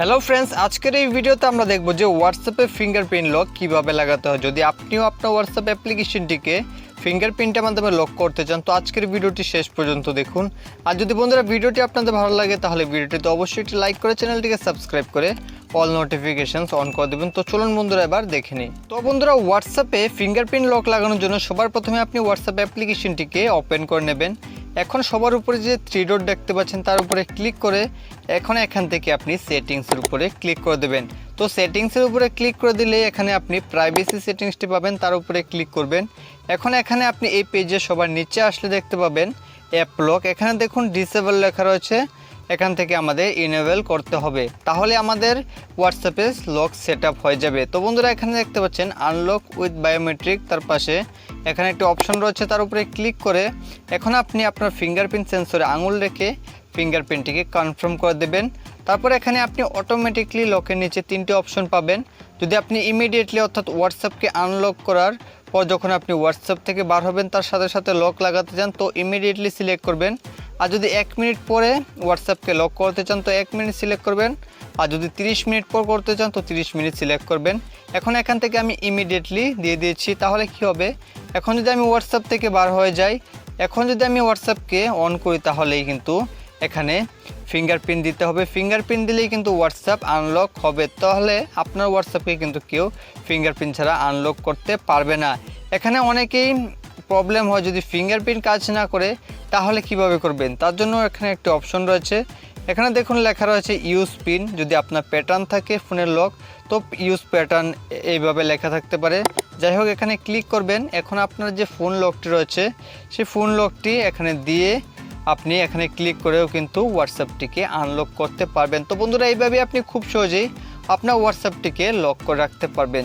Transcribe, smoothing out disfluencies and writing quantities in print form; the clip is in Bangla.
হ্যালো ফ্রেন্ডস, আজকের এই ভিডিওতে আমরা দেখব যে হোয়াটসঅ্যাপে ফিঙ্গারপ্রিন্ট লক কিভাবে লাগাতে হয়। যদি আপনিও আপনার হোয়াটসঅ্যাপ অ্যাপ্লিকেশনটিকে ফিঙ্গারপ্রিন্টের মাধ্যমে লক করতে চান তো আজকের ভিডিওটি শেষ পর্যন্ত দেখুন। আর যদি বন্ধুরা ভিডিওটি আপনাদের ভালো লাগে তাহলে ভিডিওটিতে অবশ্যই একটি লাইক করে চ্যানেলটিকে সাবস্ক্রাইব করে অল নোটিফিকেশনস অন করে দেবেন। তো চলুন বন্ধুরা এবার দেখে নিই। তো বন্ধুরা হোয়াটসঅ্যাপে ফিঙ্গারপ্রিন্ট লক লাগানোর জন্য সবার প্রথমে আপনি হোয়াটসঅ্যাপ অ্যাপ্লিকেশনটিকে ওপেন করে নেবেন। এখন সবার উপরে যে থ্রি ডট দেখতে পাচ্ছেন তার উপরে ক্লিক করে এখান থেকে আপনি সেটিংসের উপরে ক্লিক করে দেবেন। তো সেটিংসের উপরে ক্লিক করে দিলে এখানে আপনি প্রাইভেসি সেটিংসটি পাবেন, তার উপরে ক্লিক করবেন। এখানে আপনি এই পেজে সবার নিচে আসলে দেখতে পাবেন অ্যাপ লক। এখানে দেখুন ডিসেবল লেখা রয়েছে, এখান থেকে আমাদের ইনেবল করতে হবে, তাহলে আমাদের হোয়াটসঅ্যাপে লক সেট আপ হয়ে যাবে। তো বন্ধুরা এখানে দেখতে পাচ্ছেন আনলক উইথ বায়োমেট্রিক, তার পাশে এখানে একটি অপশন রয়েছে, তার উপরে ক্লিক করে এখন আপনি আপনার ফিঙ্গারপ্রিন্ট সেন্সরে আঙুল রেখে ফিঙ্গারপ্রিন্টটিকে কনফার্ম করে দেবেন। তারপর এখানে আপনি অটোমেটিকলি লকের নিচে তিনটি অপশন পাবেন। যদি আপনি ইমিডিয়েটলি অর্থাৎ হোয়াটসঅ্যাপকে আনলক করার পর যখন আপনি হোয়াটসঅ্যাপ থেকে বার হবেন তার সাথে সাথে লক লাগাতে চান তো ইমিডিয়েটলি সিলেক্ট করবেন। আর যদি 1 মিনিট পরে হোয়াটসঅ্যাপকে লক করতে চান তো 1 মিনিট সিলেক্ট করবেন। আর যদি 30 মিনিট পর করতে চান তো 30 মিনিট সিলেক্ট করবেন। এখান থেকে আমি ইমিডিয়েটলি দিয়ে দিয়েছি, তাহলে কি হবে, এখন যদি আমি হোয়াটসঅ্যাপ থেকে বার হয়ে যাই, এখন যদি আমি হোয়াটসঅ্যাপকে অন করি তাহলেই কিন্তু এখানে ফিঙ্গারপ্রিন্ট দিতে হবে। ফিঙ্গারপ্রিন্ট দিলেই কিন্তু হোয়াটসঅ্যাপ আনলক হবে, তাহলে আপনার হোয়াটসঅ্যাপকে কিন্তু কেউ ফিঙ্গারপ্রিন্ট ছাড়া আনলক করতে পারবে না। এখানে অনেকেই প্রবলেম হয় যদি ফিঙ্গারপ্রিন্ট কাজ না করে তাহলে কিভাবে করবেন, তার জন্য এখানে একটি অপশন রয়েছে। এখানে দেখুন লেখা রয়েছে ইউজ পিন। যদি আপনার প্যাটার্ন থাকে ফোনের লক তো ইউজ প্যাটার্ন এইভাবে লেখা থাকতে পারে। যাই হোক এখানে ক্লিক করবেন। এখন আপনার যে ফোন লকটি রয়েছে সেই ফোন লকটি এখানে দিয়ে আপনি এখানে ক্লিক করেও কিন্তু হোয়াটসঅ্যাপটিকে আনলক করতে পারবেন। তো বন্ধুরা এইভাবে আপনি খুব সহজেই আপনার হোয়াটসঅ্যাপটিকে লক করে রাখতে পারবেন।